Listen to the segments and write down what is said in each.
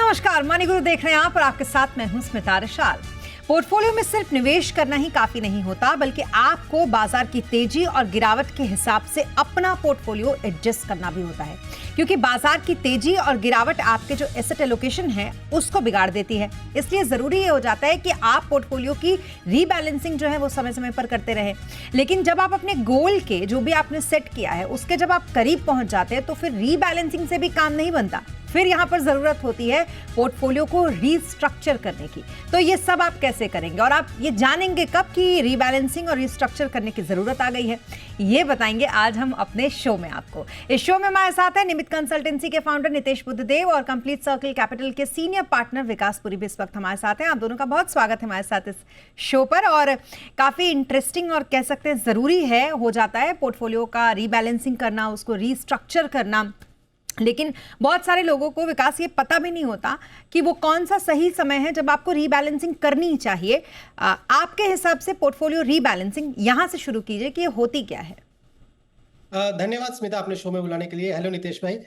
नमस्कार, मनी गुरु देख रहे हैं आप और आपके साथ मैं हूं स्मिता रशाल। पोर्टफोलियो में सिर्फ निवेश करना ही काफी नहीं होता, बल्कि आपको बाजार की तेजी और गिरावट के हिसाब से अपना पोर्टफोलियो एडजस्ट करना भी होता है, क्योंकि बाजार की तेजी और गिरावट आपके जो एसेट एलोकेशन है उसको बिगाड़ देती है। इसलिए जरूरी ये हो जाता है कि आप पोर्टफोलियो की रीबैलेंसिंग जो है वो समय समय पर करते रहें। लेकिन जब आप अपने गोल के जो भी आपने सेट किया है उसके जब आप करीब पहुंच जाते हैं तो फिर रीबैलेंसिंग से भी काम नहीं बनता, फिर यहां पर जरूरत होती है पोर्टफोलियो को रीस्ट्रक्चर करने की। तो ये सब आप कैसे करेंगे और आप ये जानेंगे कब कि रीबैलेंसिंग और रीस्ट्रक्चर करने की जरूरत आ गई है, ये बताएंगे आज हम अपने शो में आपको। इस शो में हमारे साथ है निमित कंसल्टेंसी के फाउंडर नितेश बुद्धदेव और कंप्लीट सर्कल कैपिटल के सीनियर पार्टनर विकास पुरी भी इस वक्त हमारे साथ हैं। आप दोनों का बहुत स्वागत है हमारे साथ इस शो पर। और काफी इंटरेस्टिंग और कह सकते हैं जरूरी है हो जाता है पोर्टफोलियो का रीबैलेंसिंग करना, उसको रीस्ट्रक्चर करना। लेकिन बहुत सारे लोगों को विकास ये पता भी नहीं होता कि वो कौन सा सही समय है जब आपको रीबैलेंसिंग करनी चाहिए। आपके हिसाब से पोर्टफोलियो रीबैलेंसिंग यहां से शुरू कीजिए कि ये होती क्या है। धन्यवाद स्मिता, आपने शो में बुलाने के लिए। हेलो नितेश भाई।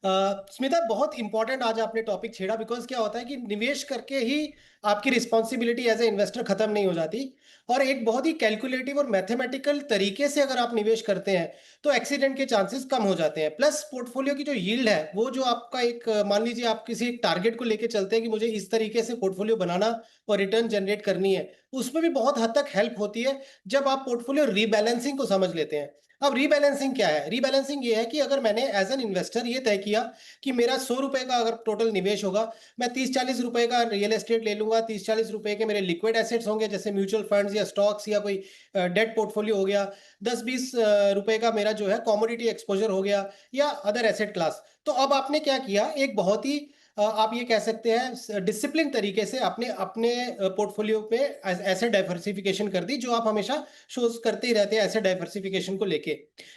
स्मिता, बहुत इंपॉर्टेंट आज आपने टॉपिक छेड़ा, बिकॉज क्या होता है कि निवेश करके ही आपकी रिस्पॉन्सिबिलिटी एज ए इन्वेस्टर खत्म नहीं हो जाती, और एक बहुत ही कैलकुलेटिव और मैथमेटिकल तरीके से अगर आप निवेश करते हैं तो एक्सीडेंट के चांसेस कम हो जाते हैं। प्लस पोर्टफोलियो की जो यील्ड है वो जो आपका एक मान लीजिए आप किसी एक टारगेट को लेके चलते हैं कि मुझे इस तरीके से पोर्टफोलियो बनाना और रिटर्न जनरेट करनी है, उसमें भी बहुत हद तक हेल्प होती है जब आप पोर्टफोलियो रीबैलेंसिंग को समझ लेते हैं। अब रीबैलेंसिंग क्या है? रीबैलेंसिंग ये है कि अगर मैंने एज एन इन्वेस्टर ये तय किया कि मेरा 100 रुपए का अगर टोटल निवेश होगा, मैं 30-40 रुपए का रियल एस्टेट ले लूंगा, 30-40 रुपए के मेरे लिक्विड एसेट्स होंगे जैसे म्यूचुअल फंड्स या स्टॉक्स या कोई डेट पोर्टफोलियो हो गया, 10-20 रुपए का मेरा जो है कमोडिटी एक्सपोजर हो गया या अदर एसेट क्लास। तो अब आपने क्या किया, एक बहुत ही आप ये कह सकते हैं डिसिप्लिन तरीके से अपने अपने पोर्टफोलियो पे एसेट डाइवर्सिफिकेशन कर दी, जो आप हमेशा शोज करते ही रहते हैं एसेट डाइवर्सिफिकेशन को लेके।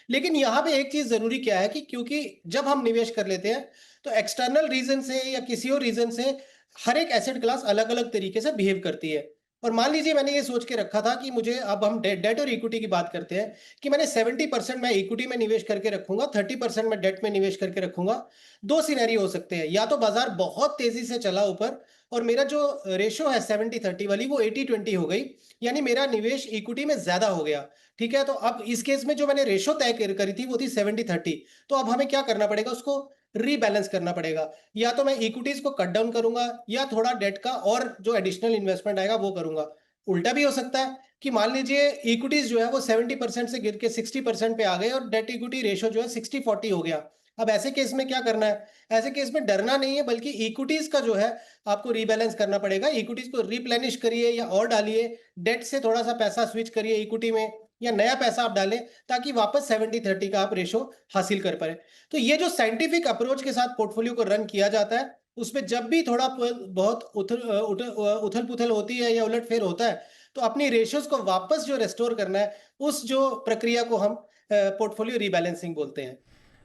लेकिन यहाँ पे एक चीज जरूरी क्या है कि क्योंकि जब हम निवेश कर लेते हैं तो एक्सटर्नल रीजन से या किसी और रीजन से हर एक एसेट क्लास अलग अलग तरीके से बिहेव करती है। और मान लीजिए मैंने ये सोच के रखा था कि मुझे, अब हम डेट और इक्विटी की बात करते हैं, कि मैंने 70% मैं इक्विटी में निवेश करके रखूंगा, 30% मैं डेट में निवेश करके रखूंगा। दो सिनेरियो हो सकते हैं, या तो बाजार बहुत तेजी से चला ऊपर और मेरा जो रेशो है 70-30 वाली वो 80-20 हो गई, यानी मेरा निवेश इक्विटी में ज्यादा हो गया। ठीक है, तो अब इस केस में जो मैंने रेशो तय करी थी वो थी 70-30। तो अब हमें क्या करना पड़ेगा, उसको रीबैलेंस करना पड़ेगा। या तो मैं इक्विटीज को कट डाउन करूंगा या थोड़ा डेट का और जो एडिशनल इन्वेस्टमेंट आएगा वो करूंगा। उल्टा भी हो सकता है कि मान लीजिए इक्विटीज जो है वो 70% से गिर के 60% पे आ गए और डेट इक्विटी रेशो जो है 60-40 हो गया। अब ऐसे केस में क्या करना है? ऐसे केस में डरना नहीं है, बल्कि इक्विटीज का जो है आपको रीबैलेंस करना पड़ेगा। इक्विटीज को रिप्लेनिश करिए या और डालिए, डेट से थोड़ा सा पैसा स्विच करिए इक्विटी में, या नया पैसा आप डालें ताकि वापस 70-30 का आप रेशो हासिल कर पाए। तो ये जो साइंटिफिक अप्रोच के साथ पोर्टफोलियो को रन किया जाता है, उसमें जब भी थोड़ा बहुत उथल पुथल होती है या उलटफेर होता है, तो अपनी रेशियोज को वापस जो रेस्टोर करना है, उस जो प्रक्रिया को हम पोर्टफोलियो रीबैलेंसिंग बोलते हैं।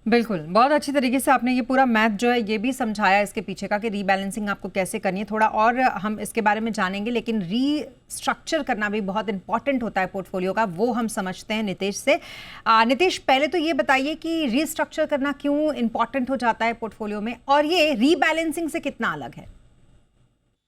बिल्कुल, बहुत अच्छी तरीके से आपने ये पूरा मैथ जो है ये भी समझाया इसके पीछे का कि रीबैलेंसिंग आपको कैसे करनी है। थोड़ा और हम इसके बारे में जानेंगे, लेकिन रीस्ट्रक्चर करना भी बहुत इंपॉर्टेंट होता है पोर्टफोलियो का, वो हम समझते हैं नितेश से। नितेश, पहले तो ये बताइए कि रीस्ट्रक्चर करना क्यों इंपॉर्टेंट हो जाता है पोर्टफोलियो में, और ये रीबैलेंसिंग से कितना अलग है।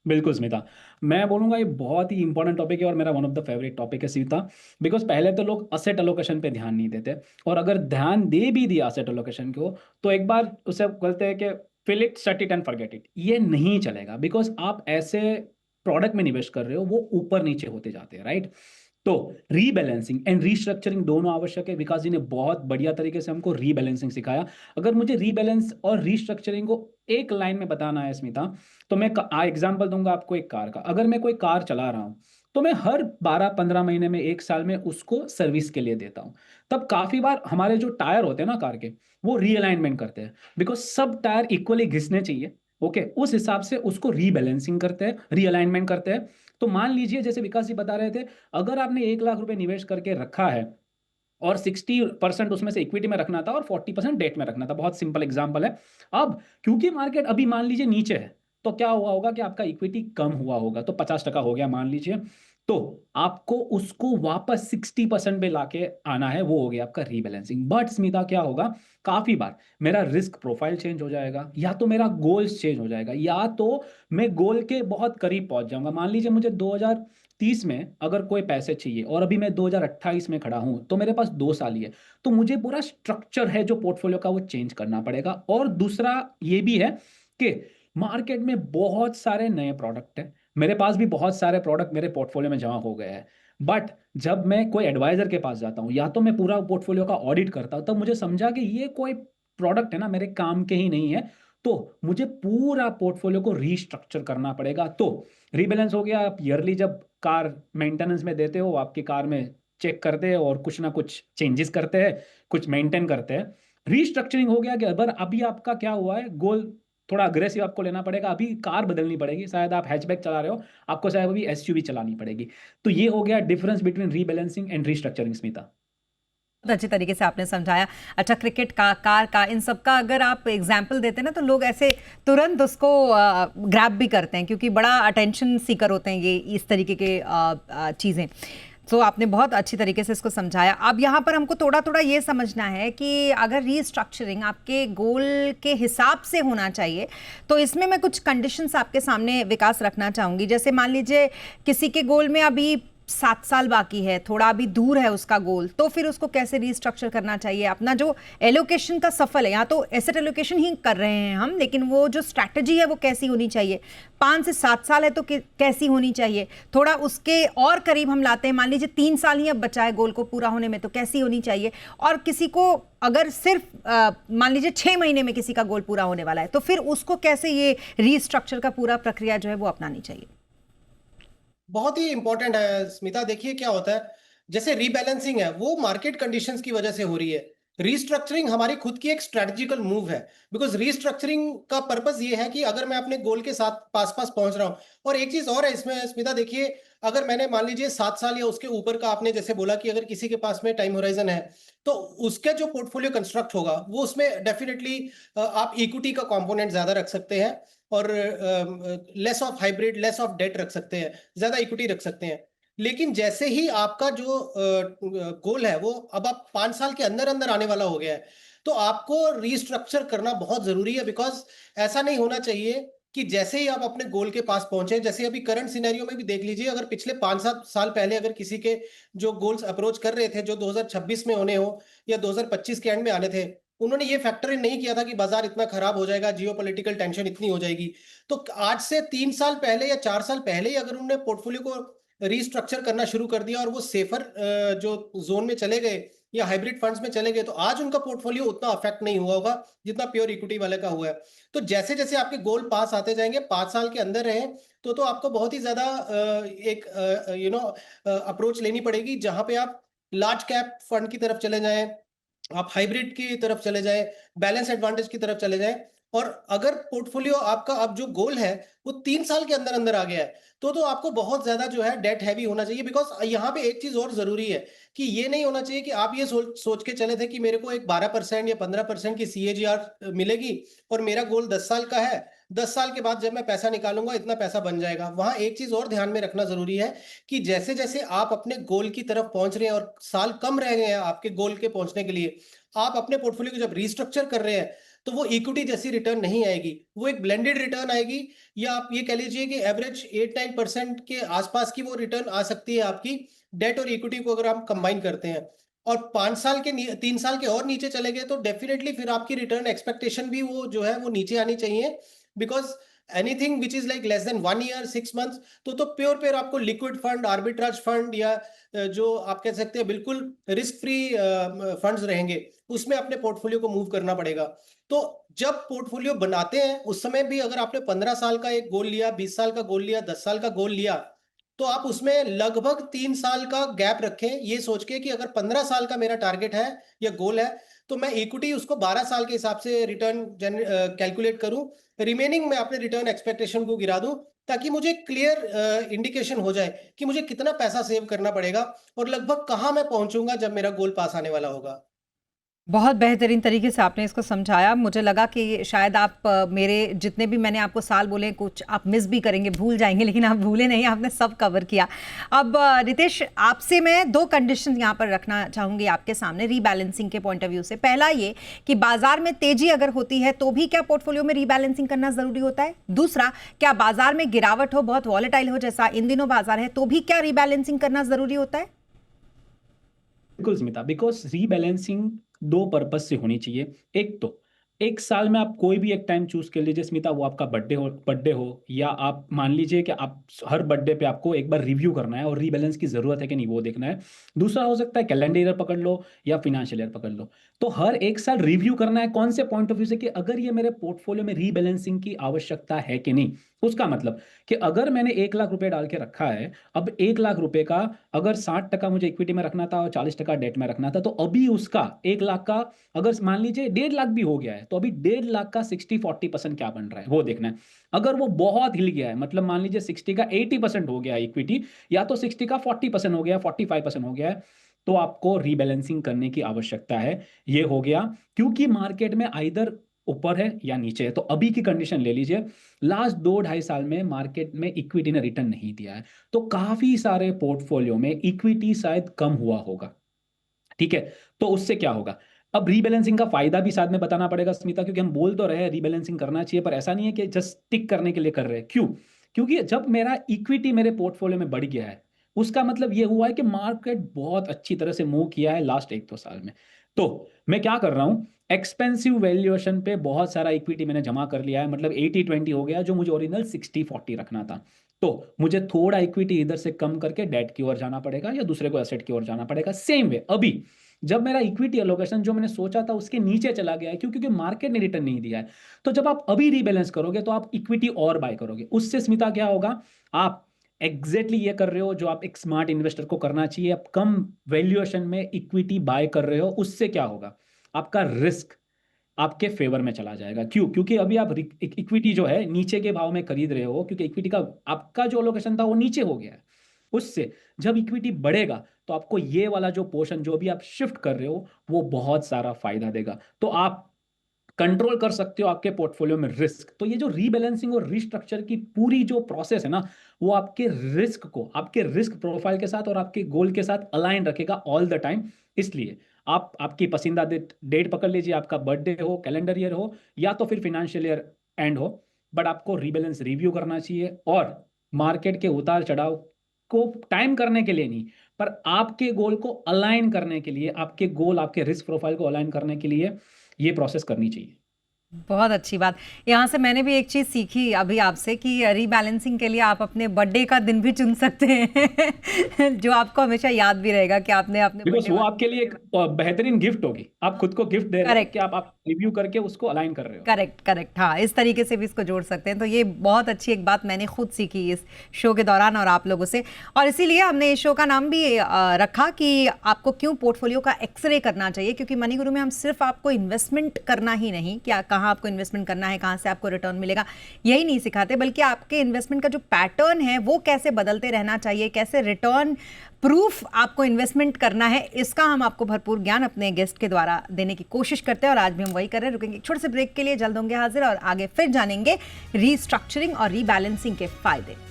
बिल्कुल स्मिता, मैं बोलूंगा ये बहुत ही इंपॉर्टेंट टॉपिक है और मेरा one of the favourite topic है स्मिता। बिकॉज पहले तो लोग असेट एलोकेशन पे ध्यान नहीं देते, और अगर ध्यान दे भी दिया असेट एलोकेशन को तो एक बार उसे बोलते हैं कि fill it, set it and forget it. ये नहीं चलेगा, बिकॉज आप ऐसे प्रोडक्ट में निवेश कर रहे हो वो ऊपर नीचे होते जाते हैं, राइट। तो रीबैलेंसिंग एंड रीस्ट्रक्चरिंग दोनों आवश्यक है। विकास जी ने बहुत बढ़िया तरीके से हमको रीबैलेंसिंग सिखाया। अगर मुझे रीबैलेंस और रीस्ट्रक्चरिंग को एक लाइन में बताना है स्मिता, तो मैं एग्जांपल दूंगा आपको एक कार का। अगर मैं कोई कार चला रहा हूं तो मैं हर 12-15 महीने में, एक साल में उसको सर्विस के लिए देता हूं। तब काफी बार हमारे जो टायर होते हैं ना कार के, वो रीअलाइनमेंट करते हैं, बिकॉज सब टायर इक्वली घिसने चाहिए। ओके, उस हिसाब से उसको रीबैलेंसिंग करते हैं, रीअलाइनमेंट करते हैं। तो मान लीजिए जैसे विकास जी बता रहे थे, अगर आपने 1 लाख रुपए निवेश करके रखा है और 60% उसमें से इक्विटी में रखना था और 40% डेट में रखना था, बहुत सिंपल एग्जांपल है। अब क्योंकि मार्केट अभी मान लीजिए नीचे है, तो क्या हुआ होगा कि आपका इक्विटी कम हुआ होगा, तो 50% हो गया मान लीजिए। तो आपको उसको वापस 60% पे लाके आना है, वो हो गया आपका रीबैलेंसिंग। बट स्मिता क्या होगा, काफी बार मेरा रिस्क प्रोफाइल चेंज हो जाएगा, या तो मेरा गोल्स चेंज हो जाएगा, या तो मैं गोल के बहुत करीब पहुंच जाऊंगा। मान लीजिए मुझे 2030 में अगर कोई पैसे चाहिए और अभी मैं 2028 में खड़ा हूं, तो मेरे पास 2 साल ही है, तो मुझे पूरा स्ट्रक्चर है जो पोर्टफोलियो का वो चेंज करना पड़ेगा। और दूसरा ये भी है कि मार्केट में बहुत सारे नए प्रोडक्ट हैं, मेरे पास भी बहुत सारे प्रोडक्ट मेरे पोर्टफोलियो में जमा हो गए हैं। बट जब मैं कोई एडवाइजर के पास जाता हूँ, या तो मैं पूरा पोर्टफोलियो का ऑडिट करता हूँ, तब मुझे समझा कि ये कोई प्रोडक्ट है ना मेरे काम के ही नहीं है, तो मुझे पूरा पोर्टफोलियो को रीस्ट्रक्चर करना पड़ेगा। तो रीबैलेंस हो गया, आप ईयरली जब कार मेंटेनेंस में देते हो, आपकी कार में चेक करते हैं और कुछ ना कुछ चेंजेस करते हैं, कुछ मेंटेन करते हैं। रीस्ट्रक्चरिंग हो गया कि अगर अभी आपका क्या हुआ है, गोल थोड़ा अग्रेसिव आपको लेना पड़ेगा, अभी कार बदलनी पड़ेगी, शायद आप हैचबैक चला रहे हो, आपको शायद अभी एसयूवी चलानी पड़ेगी। तो ये हो गया difference between rebalancing and restructuring Smita. बहुत अच्छी तरीके से आपने समझाया। अच्छा, क्रिकेट का, कार का, इन सब का अगर आप एग्जाम्पल देते हैं ना, तो लोग ऐसे तुरंत उसको ग्रैब भी करते हैं, क्योंकि बड़ा अटेंशन सीकर होते हैं ये इस तरीके के चीज़ें। तो आपने बहुत अच्छी तरीके से इसको समझाया। अब यहाँ पर हमको थोड़ा थोड़ा ये समझना है कि अगर रीस्ट्रक्चरिंग आपके गोल के हिसाब से होना चाहिए, तो इसमें मैं कुछ कंडीशंस आपके सामने विकास रखना चाहूँगी। जैसे मान लीजिए किसी के गोल में अभी 7 साल बाकी है, थोड़ा अभी दूर है उसका गोल, तो फिर उसको कैसे रीस्ट्रक्चर करना चाहिए? अपना जो एलोकेशन का सफल है, यहाँ तो एसेट एलोकेशन ही कर रहे हैं हम, लेकिन वो जो स्ट्रैटेजी है वो कैसी होनी चाहिए? 5 से 7 साल है तो कैसी होनी चाहिए? थोड़ा उसके और करीब हम लाते हैं, मान लीजिए 3 साल ही अब बचा है गोल को पूरा होने में, तो कैसी होनी चाहिए? और किसी को अगर सिर्फ मान लीजिए 6 महीने में किसी का गोल पूरा होने वाला है, तो फिर उसको कैसे ये रीस्ट्रक्चर का पूरा प्रक्रिया जो है वो अपनानी चाहिए? बहुत ही इंपॉर्टेंट है स्मिता। देखिए क्या होता है, जैसे रीबैलेंसिंग है वो मार्केट कंडीशंस की वजह से हो रही है। रीस्ट्रक्चरिंग हमारी खुद की एक स्ट्रेटजिकल मूव है, बिकॉज रीस्ट्रक्चरिंग का पर्पस ये है कि अगर मैं अपने गोल के साथ पास पास पहुंच रहा हूं। और एक चीज और है इसमें स्मिता, देखिए अगर मैंने मान लीजिए 7 साल या उसके ऊपर का, आपने जैसे बोला कि अगर किसी के पास में टाइम होराइजन है, तो उसका जो पोर्टफोलियो कंस्ट्रक्ट होगा वो उसमें डेफिनेटली आप इक्विटी का कंपोनेंट ज्यादा रख सकते हैं, और less of hybrid, less of debt रख सकते हैं, ज्यादा इक्विटी रख सकते हैं। लेकिन जैसे ही आपका जो गोल है वो अब आप 5 साल के अंदर अंदर आने वाला हो गया है, तो आपको रीस्ट्रक्चर करना बहुत जरूरी है। बिकॉज ऐसा नहीं होना चाहिए कि जैसे ही आप अपने गोल के पास पहुंचे, जैसे अभी करंट सिनेरियो में भी देख लीजिए, अगर पिछले 5-7 साल पहले अगर किसी के जो गोल्स अप्रोच कर रहे थे, जो 2026 में होने हो या 2025 के एंड में आने थे, उन्होंने ये फैक्टर इन नहीं किया था कि बाजार इतना खराब हो जाएगा, जियोपॉलिटिकल टेंशन इतनी हो जाएगी। तो आज से 3 साल पहले या 4 साल पहले ही अगर उन्होंने पोर्टफोलियो को रीस्ट्रक्चर करना शुरू कर दिया और वो सेफर जो जोन में चले गए या हाइब्रिड फंड्स में चले गए, तो आज उनका पोर्टफोलियो उतना अफेक्ट नहीं हुआ होगा जितना प्योर इक्विटी वाले का हुआ है। तो जैसे जैसे आपके गोल पास आते जाएंगे, 5 साल के अंदर रहे, तो आपको बहुत ही ज्यादा एक अप्रोच लेनी पड़ेगी, जहां पे आप लार्ज कैप फंड की तरफ चले जाएं, आप हाइब्रिड की तरफ चले जाएं, बैलेंस एडवांटेज की तरफ चले जाएं। और अगर पोर्टफोलियो आपका अब जो गोल है वो 3 साल के अंदर अंदर आ गया है, तो आपको बहुत ज्यादा जो है डेट हैवी होना चाहिए। बिकॉज यहाँ पे एक चीज और जरूरी है कि ये नहीं होना चाहिए कि आप ये सोच के चले थे कि मेरे को एक 12% या 15% की CAGR मिलेगी और मेरा गोल 10 साल का है, 10 साल के बाद जब मैं पैसा निकालूंगा इतना पैसा बन जाएगा। वहां एक चीज और ध्यान में रखना जरूरी है कि जैसे जैसे आप अपने गोल की तरफ पहुंच रहे हैं और साल कम रह गए हैं आपके गोल के पहुंचने के लिए, आप अपने पोर्टफोलियो को जब रीस्ट्रक्चर कर रहे हैं, तो वो इक्विटी जैसी रिटर्न नहीं आएगी, वो एक ब्लेंडेड रिटर्न आएगी, या आप ये कह लीजिए कि एवरेज 8-9% के आसपास की वो रिटर्न आ सकती है आपकी, डेट और इक्विटी को अगर आप कंबाइन करते हैं। और 5 साल के 3 साल के और नीचे चले गए तो डेफिनेटली फिर आपकी रिटर्न एक्सपेक्टेशन भी वो जो है वो नीचे आनी चाहिए। Because anything which is like less than 1 year 6 months, तो प्योर आपको लिक्विड फंड, आर्बिट्राज फंड, या जो आप कह सकते हैं बिल्कुल रिस्क फ्री फंड्स रहेंगे, उसमें अपने पोर्टफोलियो को मूव करना पड़ेगा। तो जब पोर्टफोलियो बनाते हैं उस समय भी अगर आपने 15 साल का एक गोल लिया, 20 साल का गोल लिया, 10 साल का गोल लिया, तो आप उसमें लगभग 3 साल का गैप रखें, ये सोच के कि अगर 15 साल का मेरा टारगेट है या गोल है, तो मैं इक्विटी उसको 12 साल के हिसाब से रिटर्न कैलकुलेट करूं, रिमेनिंग में अपने रिटर्न एक्सपेक्टेशन को गिरा दूं, ताकि मुझे क्लियर इंडिकेशन हो जाए कि मुझे कितना पैसा सेव करना पड़ेगा और लगभग कहां मैं पहुंचूंगा जब मेरा गोल पास आने वाला होगा। बहुत बेहतरीन तरीके से आपने इसको समझाया। मुझे लगा कि शायद आप मेरे जितने भी मैंने आपको साल बोले कुछ आप मिस भी करेंगे, भूल जाएँगे, लेकिन आप भूले नहीं, आपने सब कवर किया। अब रितेश, आपसे मैं 2 कंडीशन यहाँ पर रखना चाहूँगी आपके सामने रीबैलेंसिंग के पॉइंट ऑफ व्यू से। पहला ये कि बाज़ार में तेज़ी अगर होती है तो भी क्या पोर्टफोलियो में रीबैलेंसिंग करना ज़रूरी होता है? दूसरा, क्या बाज़ार में गिरावट हो, बहुत वॉलेटाइल हो जैसा इन दिनों बाज़ार है, तो भी क्या रीबैलेंसिंग करना ज़रूरी होता है? बिल्कुल स्मिता, बिकॉज रीबैलेंसिंग दो पर्पज से होनी चाहिए। एक तो एक साल में आप कोई भी एक टाइम चूज कर लीजिए स्मिता, वो आपका बर्थडे हो या आप मान लीजिए कि आप हर बर्थडे पे आपको एक बार रिव्यू करना है और रीबैलेंस की जरूरत है कि नहीं वो देखना है। दूसरा हो सकता है कैलेंडर ईयर पकड़ लो या फिनेंशियल ईयर पकड़ लो। तो हर एक साल रिव्यू करना है कौन से पॉइंट ऑफ व्यू से कि अगर ये मेरे पोर्टफोलियो में रीबैलेंसिंग की आवश्यकता है कि नहीं। उसका मतलब कि अगर मैंने 1 लाख रुपए डाल के रखा है, अब 1 लाख रुपए का अगर 60% मुझे इक्विटी में रखना था और 40% डेट में रखना था, तो अभी उसका 1 लाख का अगर मान लीजिए 1.5 लाख भी हो गया है, तो अभी 1.5 लाख का 60-40% क्या बन रहा है वो देखना है। अगर वो बहुत हिल गया है, मतलब मान लीजिए 60 का 80% हो गया है इक्विटी, या तो 60 का 40% हो गया, 45% हो गया है, तो आपको रीबैलेंसिंग करने की आवश्यकता है। ये हो गया क्योंकि मार्केट में आइदर ऊपर है या नीचे है। तो अभी की कंडीशन ले लीजिए, लास्ट 2-2.5 साल में मार्केट में इक्विटी ने रिटर्न नहीं दिया है, तो काफी सारे पोर्टफोलियो में इक्विटी शायद कम हुआ होगा। ठीक है, तो उससे क्या होगा। अब रीबैलेंसिंग का फायदा भी साथ में बताना पड़ेगा स्मिता, क्योंकि हम बोल तो रहे हैं रीबैलेंसिंग करना चाहिए, पर ऐसा नहीं है कि जस्ट टिक करने के लिए कर रहे हैं। क्यों? क्योंकि जब मेरा इक्विटी मेरे पोर्टफोलियो में बढ़ गया है, उसका मतलब ये हुआ है कि मार्केट बहुत अच्छी तरह से मूव किया है लास्ट 1-2 साल में। तो मैं क्या कर रहा हूं, एक्सपेंसिव वैल्यूएशन पे बहुत सारा इक्विटी मैंने जमा कर लिया है, मतलब 80-20 हो गया, जो मुझे ओरिजिनल 60-40 रखना था। तो मुझे थोड़ा इक्विटी इधर से कम करके डेट की ओर जाना पड़ेगा या दूसरे को एसेट की ओर जाना पड़ेगा। सेम वे अभी जब मेरा इक्विटी एलोकेशन जो मैंने सोचा था उसके नीचे चला गया है, क्योंकि मार्केट ने रिटर्न नहीं दिया है, तो जब आप अभी रीबैलेंस करोगे तो आप इक्विटी और बाय करोगे। उससे स्मिता क्या होगा, आप एग्जैक्टली ये कर रहे हो जो आप एक स्मार्ट इन्वेस्टर को करना चाहिए। आप कम वैल्यूएशन में इक्विटी बाय कर रहे हो, उससे क्या होगा, आपका रिस्क आपके फेवर में चला जाएगा। क्यों? क्योंकि अभी आप इक्विटी जो है नीचे के भाव में खरीद रहे हो, क्योंकि इक्विटी का आपका जो लोकेशन था वो नीचे हो गया है। उससे जब इक्विटी बढ़ेगा तो आपको ये वाला जो पोर्शन जो भी आप शिफ्ट कर रहे हो वो बहुत सारा फायदा देगा। तो आप कंट्रोल कर सकते हो आपके पोर्टफोलियो में रिस्क। तो ये जो रीबैलेंसिंग और रीस्ट्रक्चर की पूरी जो प्रोसेस है ना, वो आपके रिस्क को आपके रिस्क प्रोफाइल के साथ और आपके गोल के साथ अलाइन रखेगा ऑल द टाइम। इसलिए आप आपकी पसंदीदा डेट पकड़ लीजिए, आपका बर्थडे हो, कैलेंडर ईयर हो या तो फिर फिनेंशियल ईयर एंड हो, बट आपको रीबैलेंस रिव्यू करना चाहिए। और मार्केट के उतार चढ़ाव को टाइम करने के लिए नहीं, पर आपके गोल को अलाइन करने के लिए, आपके गोल आपके रिस्क प्रोफाइल को अलाइन करने के लिए ये प्रोसेस करनी चाहिए। बहुत अच्छी बात। यहाँ से मैंने भी एक चीज़ सीखी अभी आपसे कि रीबैलेंसिंग के लिए आप अपने बर्थडे का दिन भी चुन सकते हैं जो आपको हमेशा याद भी रहेगा कि आपने अपने बिकॉज बर्थडे वो वाले आपके लिए एक बेहतरीन गिफ्ट होगी, आप खुद को गिफ्ट दे रहे हो कि करेक्ट आप रिव्यू करके उसको अलाइन कर रहे हो। करेक्ट करेक्ट, हाँ, इस तरीके से भी इसको जोड़ सकते हैं। तो ये बहुत अच्छी एक बात मैंने खुद सीखी इस शो के दौरान और आप लोगों से, और इसीलिए हमने इस शो का नाम भी रखा कि आपको क्यों पोर्टफोलियो का एक्सरे करना चाहिए। क्योंकि मनी गुरु में हम सिर्फ आपको इन्वेस्टमेंट करना ही नहीं, क्या कहाँ आपको इन्वेस्टमेंट करना है, कहाँ से आपको रिटर्न मिलेगा, यही नहीं सिखाते, बल्कि आपके इन्वेस्टमेंट का जो पैटर्न है वो कैसे बदलते रहना चाहिए, कैसे रिटर्न प्रूफ आपको इन्वेस्टमेंट करना है, इसका हम आपको भरपूर ज्ञान अपने गेस्ट के द्वारा देने की कोशिश करते हैं। और आज भी हम वही कर रहे हैं। रुकेंगे एक छोटे से ब्रेक के लिए, जल्द होंगे हाजिर और आगे फिर जानेंगे रीस्ट्रक्चरिंग और रीबैलेंसिंग के फायदे।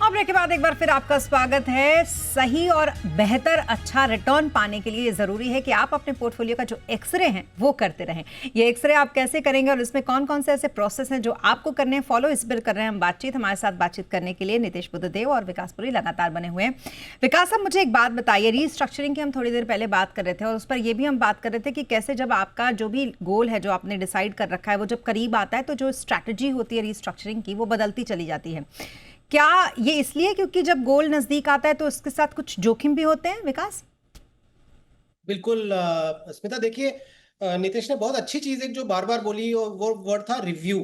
ब्रेक के बाद एक बार फिर आपका स्वागत है। सही और बेहतर अच्छा रिटर्न पाने के लिए ज़रूरी है कि आप अपने पोर्टफोलियो का जो एक्सरे हैं वो करते रहें। ये एक्सरे आप कैसे करेंगे और इसमें कौन कौन से ऐसे प्रोसेस हैं जो आपको करने हैं, फॉलो, इस पर कर रहे हैं हम बातचीत। हमारे साथ बातचीत करने के लिए नितेश बुद्धदेव और विकास पुरी लगातार बने हुए हैं। विकास साहब, मुझे एक बात बताइए, रीस्ट्रक्चरिंग की हम थोड़ी देर पहले बात कर रहे थे और उस पर यह भी हम बात कर रहे थे कि कैसे जब आपका जो भी गोल है जो आपने डिसाइड कर रखा है वो जब करीब आता है तो जो स्ट्रैटेजी होती है रीस्ट्रक्चरिंग की वो बदलती चली जाती है। क्या ये इसलिए क्योंकि जब गोल नजदीक आता है तो उसके साथ कुछ जोखिम भी होते हैं? विकास? बिल्कुल स्मिता, देखिए नितेश ने बहुत अच्छी चीज एक जो बार बार बोली और वो वर्ड था रिव्यू।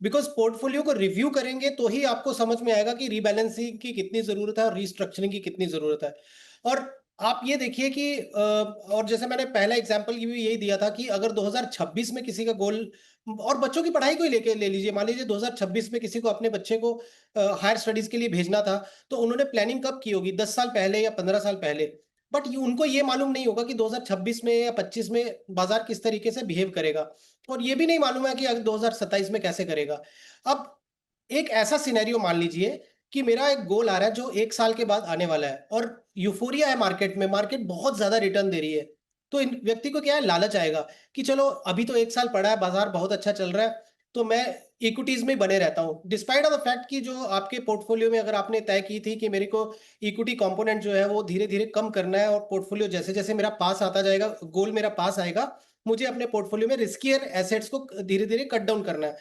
बिकॉज पोर्टफोलियो को रिव्यू करेंगे तो ही आपको समझ में आएगा कि रीबैलेंसिंग की कितनी जरूरत है और रीस्ट्रक्चरिंग की कितनी जरूरत है। और आप ये देखिए कि और जैसे मैंने पहला एग्जांपल भी यही दिया था कि अगर 2026 में किसी का गोल, और बच्चों की पढ़ाई को ही लेके ले लीजिए, मान लीजिए 2026 में किसी को अपने बच्चे को हायर स्टडीज के लिए भेजना था, तो उन्होंने प्लानिंग कब की होगी? 10 साल पहले या 15 साल पहले। बट उनको ये मालूम नहीं होगा कि 2026 में या 25 में बाजार किस तरीके से बिहेव करेगा, और ये भी नहीं मालूम है कि अगर 2027 में कैसे करेगा। अब एक ऐसा सिनेरियो मान लीजिए कि मेरा एक गोल आ रहा है जो 1 साल के बाद आने वाला है, और यूफोरिया है मार्केट में, मार्केट बहुत ज़्यादा रिटर्न दे रही है। तो इन व्यक्ति को क्या है, लालच आएगा कि चलो अभी तो 1 साल पड़ा है, बाज़ार बहुत अच्छा चल रहा है, तो मैं इक्विटीज़ में ही बने रहता हूँ। डिस्पाइट ऑफ द फैक्ट कि जो आपके पोर्टफोलियो में अगर आपने तय की थी कि मेरे को इक्विटी कंपोनेंट जो है वो धीरे-धीरे कम करना है, और पोर्टफोलियो जैसे-जैसे मेरा पास आता जाएगा, गोल मेरा पास आएगा, मुझे अपने पोर्टफोलियो में रिस्कियर एसेट्स को धीरे-धीरे कट डाउन करना है।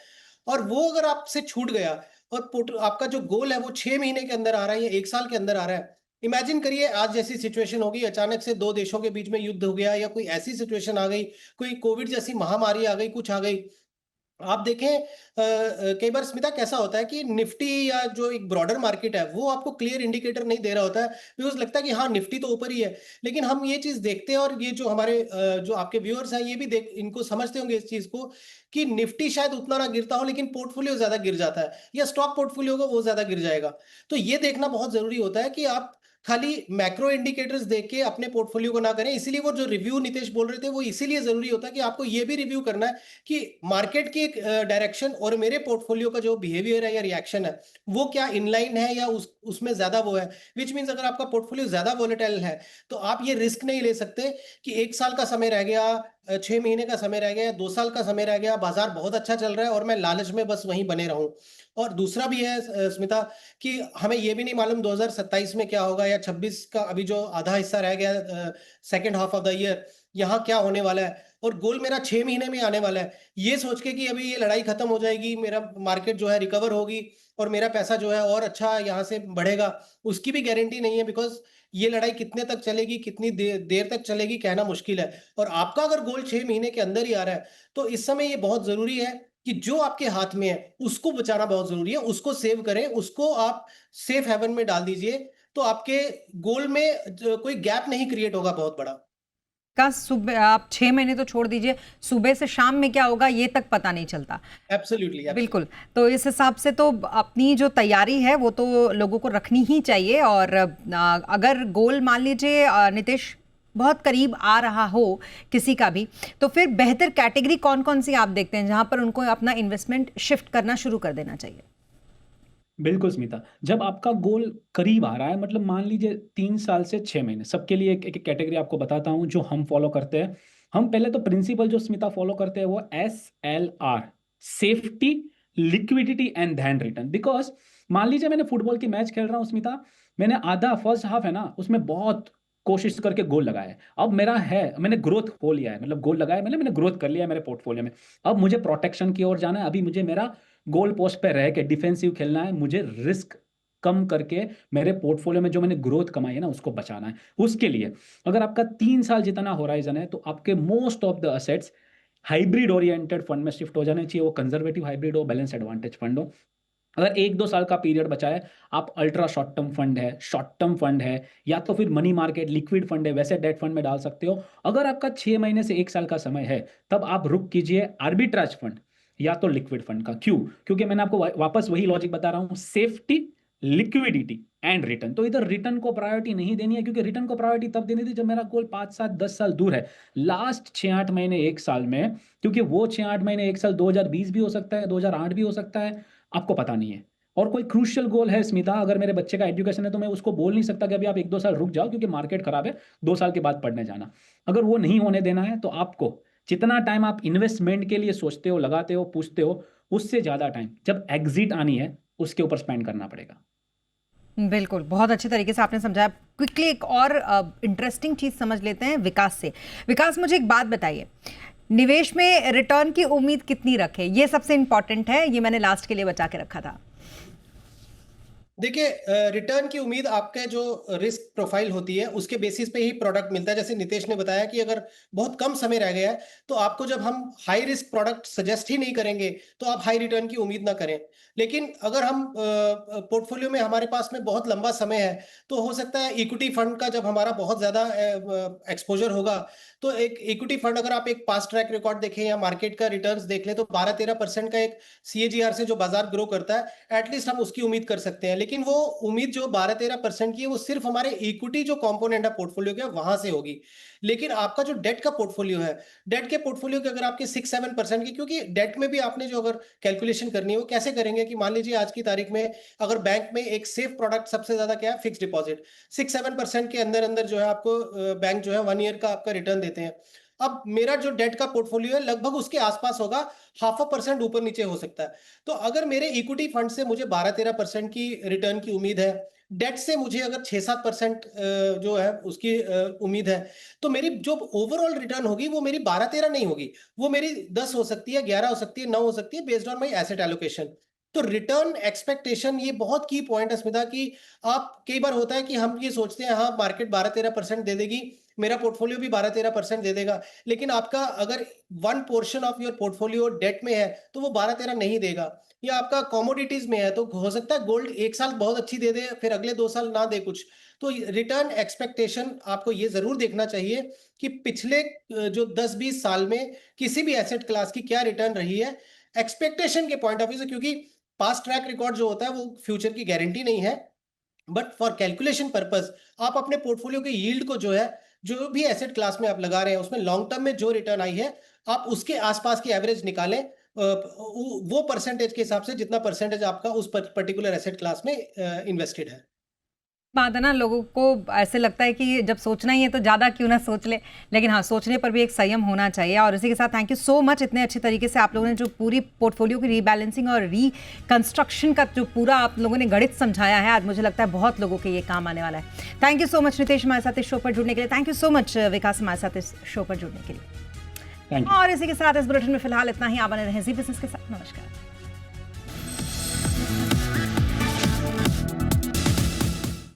और वो अगर आपसे छूट गया, और आपका जो गोल है वो 6 महीने के अंदर आ रहा है या 1 साल के अंदर आ रहा है। इमेजिन करिए आज जैसी सिचुएशन होगी, अचानक से 2 देशों के बीच में युद्ध हो गया, या कोई ऐसी सिचुएशन आ गई, कोई कोविड जैसी महामारी आ गई, कुछ आ गई। आप देखें कई बार स्मिता कैसा होता है कि निफ्टी या जो एक ब्रॉडर मार्केट है वो आपको क्लियर इंडिकेटर नहीं दे रहा होता है, बिकॉज़ लगता है कि हाँ, निफ्टी तो ऊपर ही है। लेकिन हम ये चीज़ देखते हैं, और ये जो हमारे जो आपके व्यूअर्स हैं ये भी इनको समझते होंगे इस चीज़ को, कि निफ्टी शायद उतना ना गिरता हो, लेकिन पोर्टफोलियो ज़्यादा गिर जाता है, या स्टॉक पोर्टफोलियो होगा वो ज़्यादा गिर जाएगा। तो ये देखना बहुत ज़रूरी होता है कि आप खाली मैक्रो इंडिकेटर्स देख के अपने पोर्टफोलियो को ना करें। इसीलिए वो जो रिव्यू नितेश बोल रहे थे, वो इसीलिए ज़रूरी होता है कि आपको ये भी रिव्यू करना है कि मार्केट की एक डायरेक्शन और मेरे पोर्टफोलियो का जो बिहेवियर है या रिएक्शन है, वो क्या इनलाइन है या उसमें ज़्यादा वो है। व्हिच मीन्स अगर आपका पोर्टफोलियो ज़्यादा वोलेटाइल है, तो आप ये रिस्क नहीं ले सकते कि 1 साल का समय रह गया, 6 महीने का समय रह गया, या 2 साल का समय रह गया, बाज़ार बहुत अच्छा चल रहा है और मैं लालच में बस वहीं बने रहूँ। और दूसरा भी है स्मिता, कि हमें ये भी नहीं मालूम 2027 में क्या होगा, या 26 का अभी जो आधा हिस्सा रह गया, second half of the year, यहाँ क्या होने वाला है, और गोल मेरा 6 महीने में आने वाला है। ये सोच के कि अभी ये लड़ाई खत्म हो जाएगी, मेरा मार्केट जो है रिकवर होगी और मेरा पैसा जो है और अच्छा यहाँ से बढ़ेगा, उसकी भी गारंटी नहीं है, बिकॉज़ ये लड़ाई कितने तक चलेगी, कितनी देर तक चलेगी, कहना मुश्किल है। और आपका अगर गोल 6 महीने के अंदर ही आ रहा है, तो इस समय ये बहुत ज़रूरी है कि जो आपके हाथ में है, उसको बचाना बहुत ज़रूरी है, उसको सेव करें, उसको आप सेफ हेवन में डाल दीजिए, तो आपके गोल में कोई गैप नहीं क्रिएट होगा बहुत बड़ा। का सुबह आप 6 महीने तो छोड़ दीजिए, सुबह से शाम में क्या होगा ये तक पता नहीं चलता। एब्सोल्युटली, बिल्कुल, तो इस हिसाब से तो अपनी जो तैयारी है वो तो लोगों को रखनी ही चाहिए। और अगर गोल मान लीजिए नितिश बहुत करीब आ रहा हो किसी का भी, तो फिर बेहतर कैटेगरी कौन-कौन सी आप देखते हैं जहां पर उनको अपना इन्वेस्टमेंट शिफ्ट करना शुरू कर देना चाहिए? बिल्कुल स्मिता, जब आपका गोल करीब आ रहा है, मतलब मान लीजिए 3 साल से 6 महीने, सबके लिए एक कैटेगरी आपको बताता हूँ जो हम फॉलो करते हैं। हम पहले तो प्रिंसिपल जो स्मिता फॉलो करते हैं वो SLR, सेफ्टी, लिक्विडिटी एंड धैन रिटर्न। बिकॉज मान लीजिए मैंने फुटबॉल की मैच खेल रहा हूँ स्मिता, मैंने आधा फर्स्ट हाफ है ना उसमें बहुत कोशिश करके गोल लगाया है। अब मेरा है, मैंने ग्रोथ हो लिया है, मतलब गोल लगाया मैंने ग्रोथ कर लिया है मेरे पोर्टफोलियो में। अब मुझे प्रोटेक्शन की ओर जाना है, अभी मुझे मेरा गोल पोस्ट पे रह के डिफेंसिव खेलना है, मुझे रिस्क कम करके मेरे पोर्टफोलियो में जो मैंने ग्रोथ कमाई है ना उसको बचाना है। उसके लिए अगर आपका 3 साल जितना होराइजन है, तो आपके most of the assets hybrid oriented fund में शिफ्ट हो जाने चाहिए। वो कंजर्वेटिव हाइब्रिड हो, बैलेंस एडवांटेज फंड हो। अगर 1-2 साल का पीरियड बचा है, आप अल्ट्रा शॉर्ट टर्म फंड है, शॉर्ट टर्म फंड है, या तो फिर मनी मार्केट लिक्विड फंड है, वैसे डेट फंड में डाल सकते हो। अगर आपका 6 महीने से 1 साल का समय है, तब आप रुक कीजिए आर्बिट्राज फंड या तो लिक्विड फंड का। क्यों? क्योंकि मैंने आपको वापस वही लॉजिक बता रहा हूं, सेफ्टी, लिक्विडिटी एंड रिटर्न। तो इधर रिटर्न को प्रायोरिटी नहीं देनी है, क्योंकि रिटर्न को प्रायोरिटी तब देनी थी जब मेरा गोल 5, 7, 10 साल दूर है। लास्ट 6-8 महीने 1 साल में, क्योंकि वो 6-8 महीने 1 साल 2020 भी हो सकता है, 2008 भी हो सकता है, आपको पता नहीं है। और कोई क्रूशियल गोल है स्मिता, अगर मेरे बच्चे का एजुकेशन है तो मैं उसको बोल नहीं सकता कि अभी आप 1-2 साल रुक जाओ क्योंकि मार्केट खराब है, 2 साल के बाद पढ़ने जाना। अगर वो नहीं होने देना है, तो आपको जितना टाइम आप इन्वेस्टमेंट के लिए सोचते हो, लगाते हो, पूछते हो, उससे ज़्यादा टाइम जब एग्जिट आनी है उसके ऊपर स्पेंड करना पड़ेगा। बिल्कुल, बहुत अच्छे तरीके से आपने समझाया। क्विकली एक और इंटरेस्टिंग चीज़ समझ लेते हैं विकास से। विकास, मुझे एक बात बताइए, निवेश में रिटर्न की उम्मीद कितनी रखें? ये सबसे इंपॉर्टेंट है, ये मैंने लास्ट के लिए बचा के रखा था। देखिए, रिटर्न की उम्मीद आपके जो रिस्क प्रोफाइल होती है उसके बेसिस पे ही प्रोडक्ट मिलता है। जैसे नितेश ने बताया कि अगर बहुत कम समय रह गया है तो आपको जब हम हाई रिस्क प्रोडक्ट सजेस्ट ही नहीं करेंगे तो आप हाई रिटर्न की उम्मीद ना करें। लेकिन अगर हम पोर्टफोलियो में हमारे पास में बहुत लंबा समय है तो हो सकता है इक्विटी फंड का जब हमारा बहुत ज़्यादा एक्सपोजर होगा तो एक इक्विटी फंड अगर आप एक पास्ट ट्रैक रिकॉर्ड देखें या मार्केट का रिटर्न्स देख लें तो 12-13% का एक सीएजीआर से जो बाजार ग्रो करता है एटलीस्ट हम उसकी उम्मीद कर सकते हैं। लेकिन वो उम्मीद जो 12-13% की है वो सिर्फ हमारे इक्विटी जो कंपोनेंट है पोर्टफोलियो के वहां से होगी। लेकिन आपका जो डेट का पोर्टफोलियो है, डेट के पोर्टफोलियो के अगर आपके 6-7% की, क्योंकि डेट में भी आपने जो अगर कैलकुलेशन करनी है वो कैसे करेंगे कि मान लीजिए आज की तारीख में अगर बैंक में एक सेफ प्रोडक्ट सबसे ज्यादा क्या है, फिक्स डिपॉजिट 6-7% के अंदर अंदर जो है आपको बैंक जो है 1 ईयर का आपका रिटर्न देते हैं। अब मेरा जो डेट का पोर्टफोलियो है लगभग उसके आसपास होगा, 0.5% ऊपर नीचे हो सकता है। तो अगर मेरे इक्विटी फंड से मुझे 12-13% की रिटर्न की उम्मीद है, डेट से मुझे अगर 6-7% जो है उसकी उम्मीद है, तो मेरी जो ओवरऑल रिटर्न होगी वो मेरी 12-13 नहीं होगी, वो मेरी 10 हो सकती है, 11 हो सकती है, 9 हो सकती है, based on my asset allocation. तो रिटर्न एक्सपेक्टेशन ये बहुत की पॉइंट है स्मिता, कि आप कई बार होता है कि हम ये सोचते हैं हाँ मार्केट 12-13% दे देगी, मेरा पोर्टफोलियो भी 12-13% दे देगा, लेकिन आपका अगर one portion of your portfolio debt में है तो वो 12-13 नहीं देगा। या आपका कमोडिटीज में है तो हो सकता है गोल्ड एक साल बहुत अच्छी दे दे, फिर अगले 2 साल ना दे कुछ। तो रिटर्न एक्सपेक्टेशन आपको ये जरूर देखना चाहिए कि पिछले जो 10-20 साल में किसी भी एसेट क्लास की क्या रिटर्न रही है एक्सपेक्टेशन के पॉइंट ऑफ व्यू से, क्योंकि पास्ट ट्रैक रिकॉर्ड जो होता है वो फ्यूचर की गारंटी नहीं है। बट फॉर कैलकुलेशन पर्पस आप अपने पोर्टफोलियो के यील्ड को जो है, जो भी एसेट क्लास में आप लगा रहे हैं उसमें लॉन्ग टर्म में जो रिटर्न आई है आप उसके आसपास की एवरेज निकालें, वो परसेंटेज के हिसाब से जितना परसेंटेज आपका उस पर्टिकुलर एसेट क्लास में इन्वेस्टेड है। बात है ना, लोगों को ऐसे लगता है कि जब सोचना ही है तो ज़्यादा क्यों ना सोच ले, लेकिन हाँ, सोचने पर भी एक संयम होना चाहिए। और इसी के साथ थैंक यू सो मच, इतने अच्छे तरीके से आप लोगों ने जो पूरी पोर्टफोलियो की रीबैलेंसिंग और रिकंस्ट्रक्शन का जो पूरा आप लोगों ने गणित समझाया है, आज मुझे लगता है बहुत लोगों के ये काम आने वाला है। Thank you so much Nitesh हमारे साथ इस शो पर जुड़ने के लिए, थैंक यू सो मच विकास हमारे साथ इस शो पर जुड़ने के लिए। Thank you. और इसी के साथ इस बुलेटिन में फिलहाल इतना ही। आप बने रहें जी बिजनेस के साथ। नमस्कार।